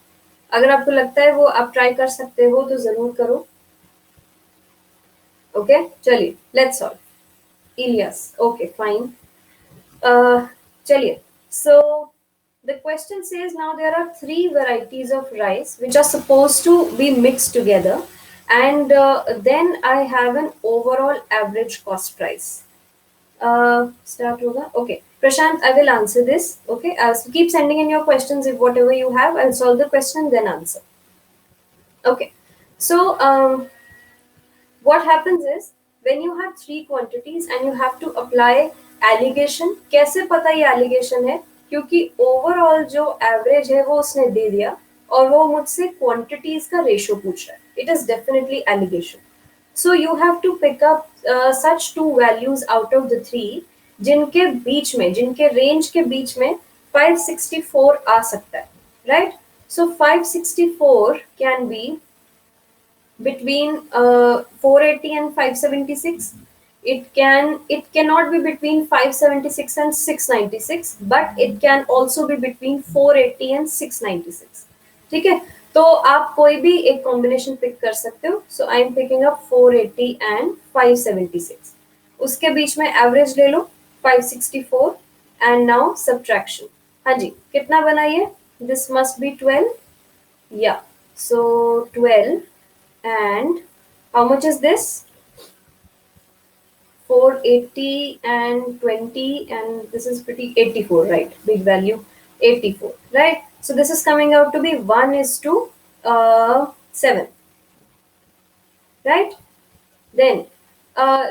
Speaker 1: अगर आपको लगता है वो आप try कर सकते हो तो जरूर करो. ओके, चलिए let's solve. Ilyas, okay fine. चलिए, so the question says now there are three varieties of rice which are supposed to be mixed together, and then I have an overall average cost price. Start hoga. Okay, Prashant, I will answer this. Okay, so keep sending in your questions. If whatever you have, I'll solve the question then answer. Okay, so what happens is when you have three quantities and you have to apply alligation. कैसे पता ये alligation है? क्योंकि overall जो average है वो उसने दे दिया और वो मुझसे quantities का ratio पूछ रहा है. It is definitely alligation. So you have to pick up such two values out of the three जिनके बीच में, जिनके range के बीच में 564 आ सकता है, right? So 564 can be between 480 and 576. It cannot be between 576 and 696, but it can also be between 480 and 696. ठीक है, तो आप कोई भी एक कॉम्बिनेशन पिक कर सकते हो. So I am picking up 480 and 576. उसके बीच में एवरेज ले लो 564 एंड नाउ सब्ट्रैक्शन. हाँ जी, कितना बना ये? This must B 12. या, सो 12. And how much is this? 480 and 20, and this is pretty 84, right? Big value, 84, right? So this is coming out to be 1:7, right? Then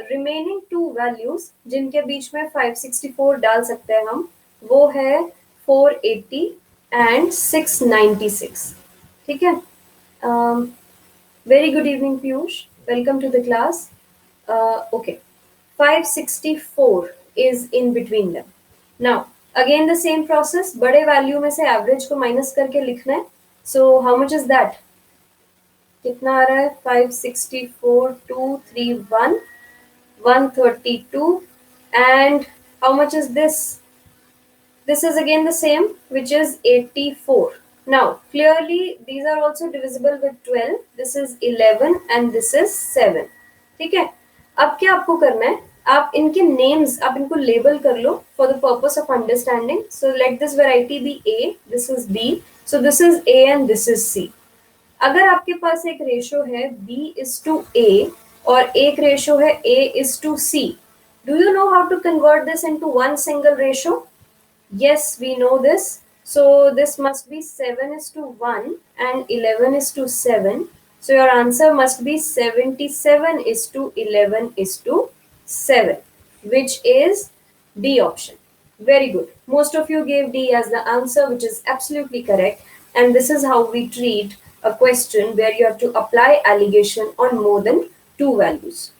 Speaker 1: remaining two values जिनके बीच में 564 डाल सकते हैं हम, वो है 480 and 696. ठीक है. Very good evening, Piyush. Welcome to the class. Okay, 564 is in between them. Now, again the same process. बड़े value में से average को minus करके लिखना है. So, how much is that? कितना आ रहा है? 564, 231, 132, and how much is this? This is again the same, which is 84. Now, clearly, these are also divisible with 12. This is 11 and this is 7. ठीक है. अब क्या आपको करना है? आप इनके names, आप इनको label कर लो for the purpose of understanding. So, let this variety be A, this is B. So, this is A and this is C. अगर आपके पास एक ratio है B is to A और एक ratio है A is to C, do you know how to convert this into one single ratio? Yes, we know this. So this must be 7:1 and 11:7. So your answer must be 77:11:7, which is D option. Very good. Most of you gave D as the answer, which is absolutely correct. And this is how we treat a question where you have to apply alligation on more than two values.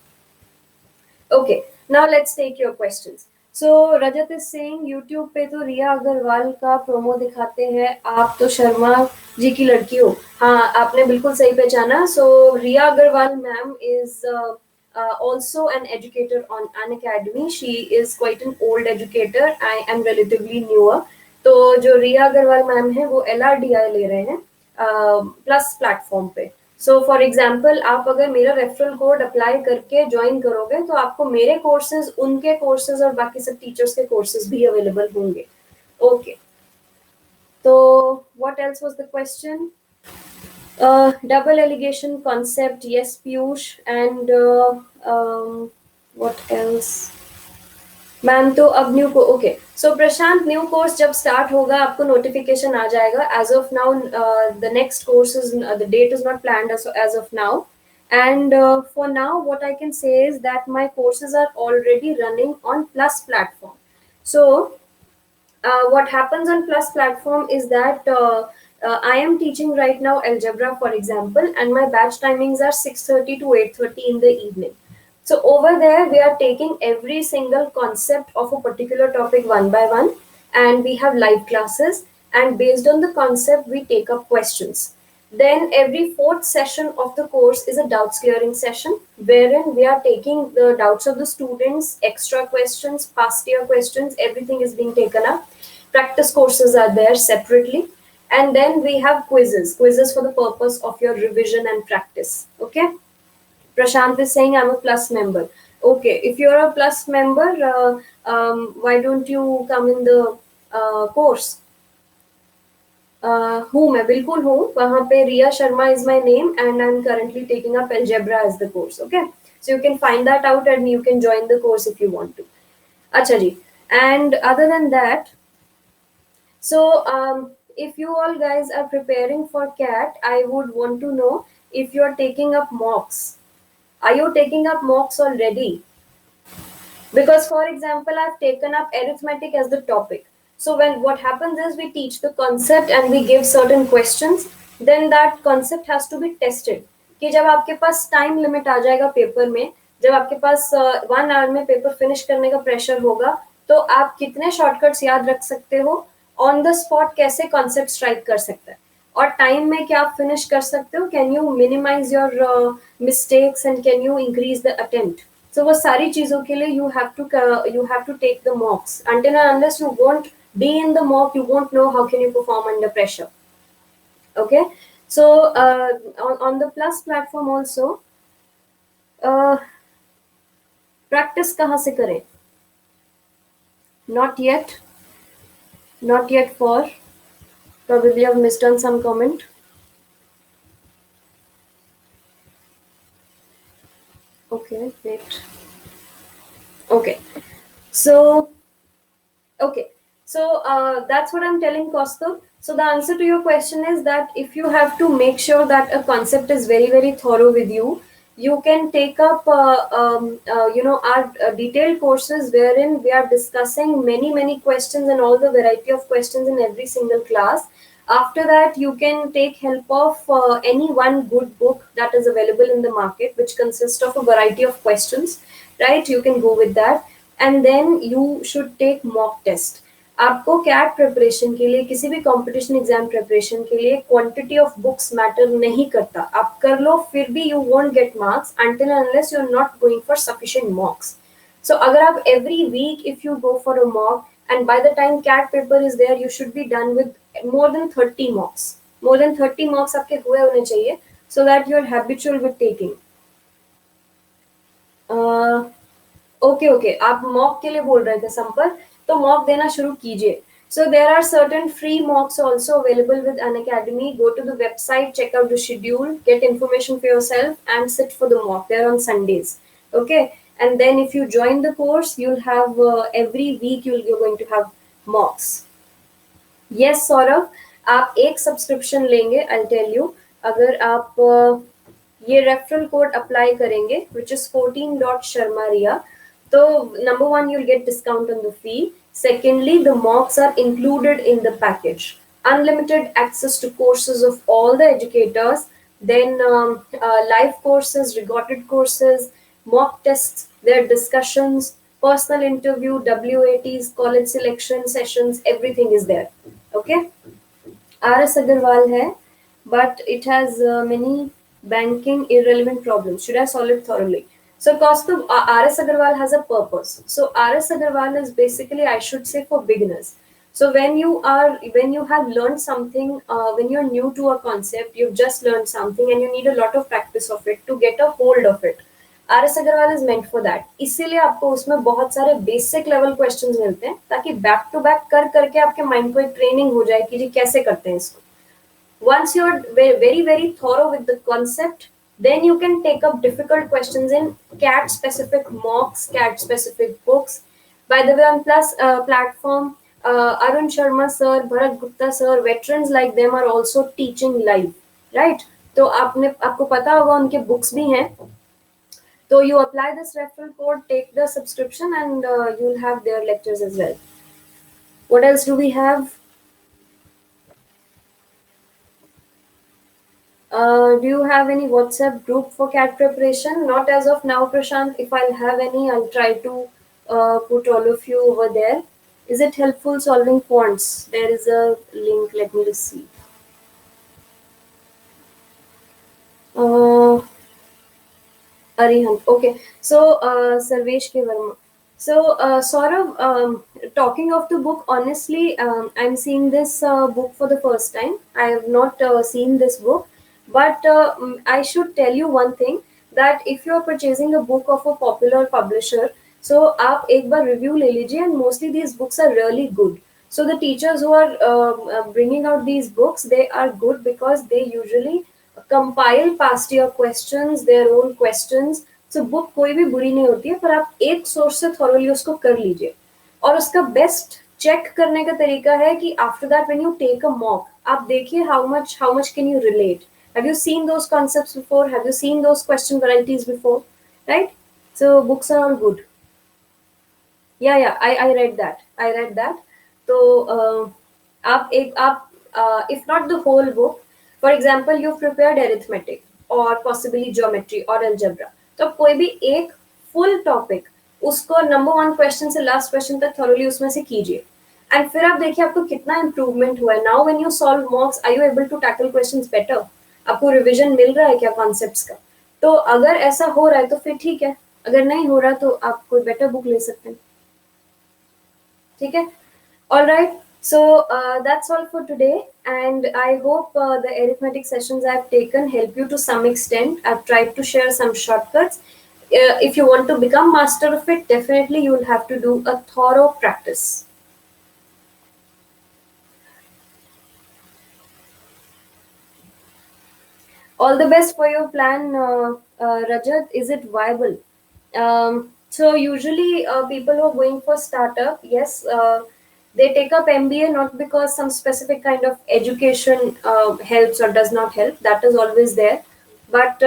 Speaker 1: Okay, now let's take your questions. So Rajat is saying YouTube पे तो रिया अग्रवाल का promo दिखाते हैं. आप तो शर्मा जी की लड़की हो. हाँ, आपने बिल्कुल सही पहचाना. So Riya Agarwal ma'am is also an educator on Unacademy. She is quite an old educator. I am relatively newer. तो जो रिया अग्रवाल मैम है वो LRDI ले रहे हैं प्लस प्लेटफॉर्म पे. सो फॉर एग्जाम्पल, आप अगर मेरा रेफरल कोड अप्लाई करके ज्वाइन करोगे तो आपको मेरे कोर्सेज, उनके कोर्सेज और बाकी सब टीचर्स के कोर्सेज भी अवेलेबल होंगे. ओके, तो what else was the question? Double alligation concept, yes Piyush. And what else ma'am? तो अब न्यू को okay. So Prashant, new course जब स्टार्ट होगा आपको नोटिफिकेशन आ जाएगा. As of now the next course is, the date is not planned as of now. And for now, what I can say is that my courses are already running on Plus platform. So what happens on Plus platform is that I am teaching right now algebra, for example, and my batch timings are 6:30 to 8:30 in the evening. So over there, we are taking every single concept of a particular topic one by one, and we have live classes, and based on the concept, we take up questions. Then every fourth session of the course is a doubts clearing session, wherein we are taking the doubts of the students, extra questions, past year questions, everything is being taken up. Practice courses are there separately. And then we have quizzes for the purpose of your revision and practice. Okay. Prashant is saying I'm a plus member. Okay, if you're a plus member, why don't you come in the course? हूँ मैं बिल्कुल हूँ वहाँ पे Riya Sharma is my name and I am currently taking up algebra as the course. Okay, so you can find that out and you can join the course if you want to. अच्छा जी. And other than that, so if you all guys are preparing for CAT, I would want to know if you are taking up mocks. Are you taking up mocks already? Because for example, I've taken up arithmetic as the topic. So when what happens is we teach the concept and we give certain questions, then that concept has to be tested. कि जब आपके पास time limit आ जाएगा paper में, जब आपके पास 1 our में paper finish करने का प्रेशर होगा, तो आप कितने शॉर्टकट्स याद रख सकते हो, ऑन द स्पॉट कैसे कॉन्सेप्ट स्ट्राइक कर सकते हैं, और टाइम में क्या आप फिनिश कर सकते हो, can you minimize your mistakes and can you increase the attempt. So वो सारी चीजों के लिए you have to take the mocks. Until and unless you won't be in the mock, you won't know how can you perform under pressure. Okay, so on the plus platform also, uh, practice कहाँ से करें? Not yet, not yet for, probably I've missed on some comment. Okay, wait. Okay, so okay, so that's what I'm telling Kaustubh. So the answer to your question is that if you have to make sure that a concept is very very thorough with you, you can take up our detailed courses wherein we are discussing many questions and all the variety of questions in every single class. After that, you can take help of any one good book that is available in the market, which consists of a variety of questions, right? You can go with that. And then you should take mock test. आपको cat preparation के लिए, किसी भी competition exam preparation के लिए quantity of books matter नहीं करता. आप कर लो फिर भी you won't get marks until and unless you're not going for sufficient mocks. So अगर आप every week if you go for a mock, and by the time CAT paper is there, you should be done with more than 30 mocks. More than 30 mocks आपके हुए होने चाहिए, so that you're habitual with taking. Okay, आप mock के लिए बोल रहे थे संपर्क, तो मॉक देना शुरू कीजिए. So there are certain free mocks also available with Unacademy. Go to the website, check out the schedule, get information for yourself, and sit for the mock. They're on Sundays. Okay, and then if you join the course, you'll have every week you're going to have mocks. Yes, Saurabh, आप एक subscription लेंगे, I'll tell you. अगर आप ये referral code apply करेंगे, which is 14.sharmaria, so number one, you'll get discount on the fee. Secondly, the mocks are included in the package. Unlimited access to courses of all the educators, then live courses, recorded courses, mock tests, their discussions, personal interview, WATs, college selection sessions, everything is there. Okay. RS Agarwal hai, but it has many banking irrelevant problems. Should I solve it thoroughly? So Kaustubh, RS Agarwal has a purpose. So RS Agarwal is basically, I should say, for beginners. So when you have learned something, when you're new to a concept, you've just learned something and you need a lot of practice of it to get a hold of it. RS Agarwal is meant for that. इसीलिए आपको उसमें बहुत सारे basic level questions मिलते हैं, ताकि back to back कर करके आपके माइंड को एक ट्रेनिंग हो जाए कि जी कैसे करते हैं इसको. Once you're very very thorough with the concept, then you can take up difficult questions in CAT specific mocks, CAT specific books. By the way, on plus platform, Arun Sharma sir, Bharat Gupta sir, veterans like them are also teaching live, right? तो आपको पता होगा उनके books भी हैं. So you apply this referral code, take the subscription, and you'll have their lectures as well. What else do we have? Do you have any WhatsApp group for CAT preparation? Not as of now, Prashant. If I'll have any, I'll try to put all of you over there. Is it helpful solving quants? There is a link. Let me just see. uh, Arihant. Okay. So, Sarvesh K. Verma. So, Saurav, talking of the book, honestly, I'm seeing this book for the first time. I have not seen this book, but I should tell you one thing, that if you are purchasing a book of a popular publisher, so आप एक बार review ले लीजिए, and mostly these books are really good. So the teachers who are bringing out these books, they are good because they usually compile past year questions, their own questions. So book कोई भी बुरी नहीं होती है, पर आप एक source से थॉरोली उसको कर लीजिए. और उसका बेस्ट चेक करने का तरीका है कि after that when you take a mock, आप देखिए how much can you relate. Have you seen those concepts before? Have you seen those question varieties before? Right. So books are all good. I read that. I read that. तो आप if not the whole book, for example you prepared arithmetic or possibly geometry or algebra, तो आप कोई भी एक full topic उसको number one question से last question तक थॉरोली उसमें से कीजिए. एंड फिर आप देखिए आपको कितना इम्प्रूवमेंट हुआ है. Now when you solve mocks, are you able to tackle questions better? आपको रिवीजन मिल रहा है क्या कॉन्सेप्ट्स का? तो अगर ऐसा हो रहा है तो फिर ठीक है, अगर नहीं हो रहा तो आप कोई बेटर बुक ले सकते हैं. ठीक है. All right. So that's all for today, and I hope the arithmetic sessions I've taken help you to some extent. I've tried to share some shortcuts. If you want to become master of it, definitely you will have to do a thorough practice. All the best for your plan, Rajat. Is it viable? So usually people who are going for startup, yes, they take up MBA not because some specific kind of education helps or does not help. That is always there. But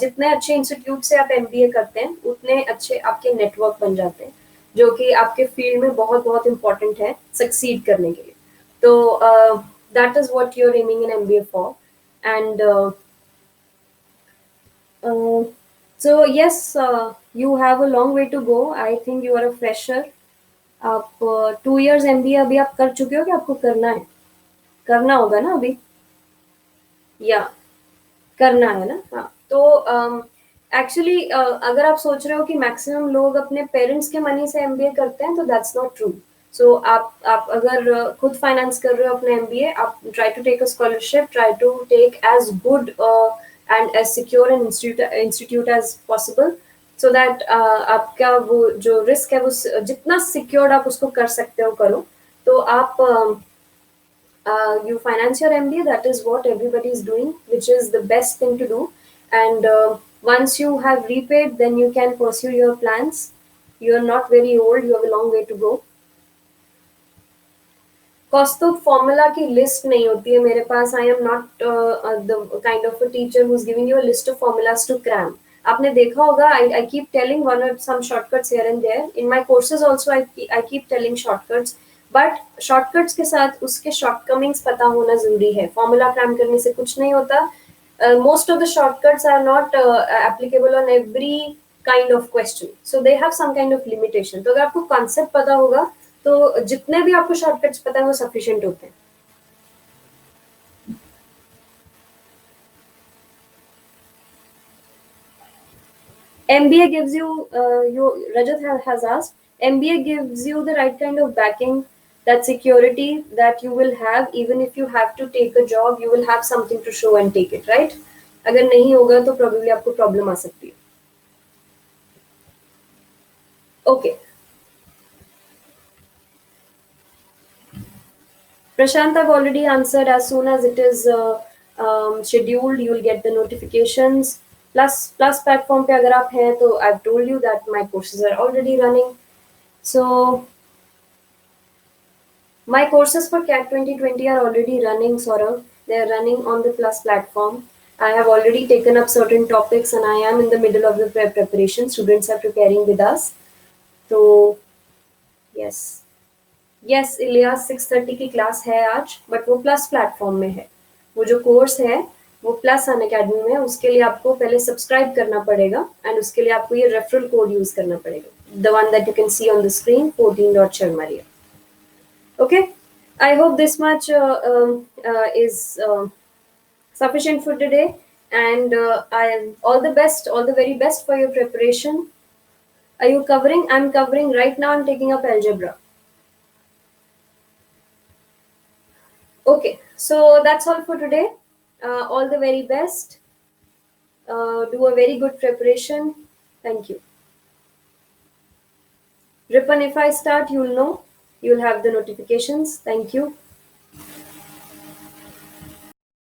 Speaker 1: जितने अच्छे institute से आप MBA करते हैं उतने अच्छे आपके network बन जाते हैं, जो कि आपके फील्ड में बहुत बहुत इंपॉर्टेंट है सक्सीड करने के लिए. तो that is what you are aiming in MBA for. And so yes, you have a long way to go. I think you are a fresher. आप 2 years MBA अभी आप कर चुके हो कि आपको करना है? करना होगा ना अभी. या करना है ना. हाँ. तो एक्चुअली अगर आप सोच रहे हो कि मैक्सिमम लोग अपने पेरेंट्स के मनी से एमबीए करते हैं, तो दैट्स नॉट ट्रू. सो आप अगर खुद फाइनेंस कर रहे हो अपने एमबीए, आप try to take a scholarship, try to take as good and as secure an institute as possible, so that आपका वो जो रिस्क है वो जितना सिक्योर्ड आप उसको कर सकते हो करो. तो आप you finance your MBA. That is what everybody is doing, which is the best thing to do. And once you have repaid, then you can pursue your plans. You are not very old. You have a long way to go. Kaustubh formula की list नहीं होती है मेरे पास. I am not the kind of a teacher who is giving you a list of formulas to cram. आपने देखा होगा, I keep telling one और some shortcuts here and there in my courses also. I keep telling shortcuts, but shortcuts के साथ उसके shortcomings पता होना जरूरी है. फॉर्मूला क्रैम करने से कुछ नहीं होता. Most of the shortcuts are not applicable on every kind of question, so they have some kind of limitation. तो अगर आपको कॉन्सेप्ट पता होगा तो जितने भी आपको शॉर्टकट्स पता है वो सफिशिएंट होते हैं. MBA gives you, Rajat has asked, MBA gives you the right kind of backing, that security that you will have. Even if you have to take a job, you will have something to show and take it, right? अगर नहीं होगा तो probably आपको problem आ सकती है. Okay. Prashant, I've already answered. As soon as it is scheduled, you will get the notifications. Plus platform पे अगर आप हैं तो I've told you that my courses are already running. So my courses for CAT 2020 are already running, Saurav. They are running on the Plus platform. I have already taken up certain topics and I am in the middle of the preparation. Students are preparing with us. So yes. Yes Ilyas 6:30 की class है आज, but वो plus platform में है. वो जो course है वो प्लस अनअकैडमी में. उसके लिए आपको पहले सब्सक्राइब करना पड़ेगा एंड उसके लिए आपको ये रेफरल कोड यूज करना पड़ेगा, the one that you can see on the screen, 14.sharmaria. Okay, I hope this much is sufficient for today. And I all the best, all the very best for your preparation. Are you covering? I'm covering right now. I'm taking up algebra. Okay, so that's all for today. All the very best. Do a very good preparation. Thank you. Ripan, if I start, you'll know. You'll have the notifications. Thank you.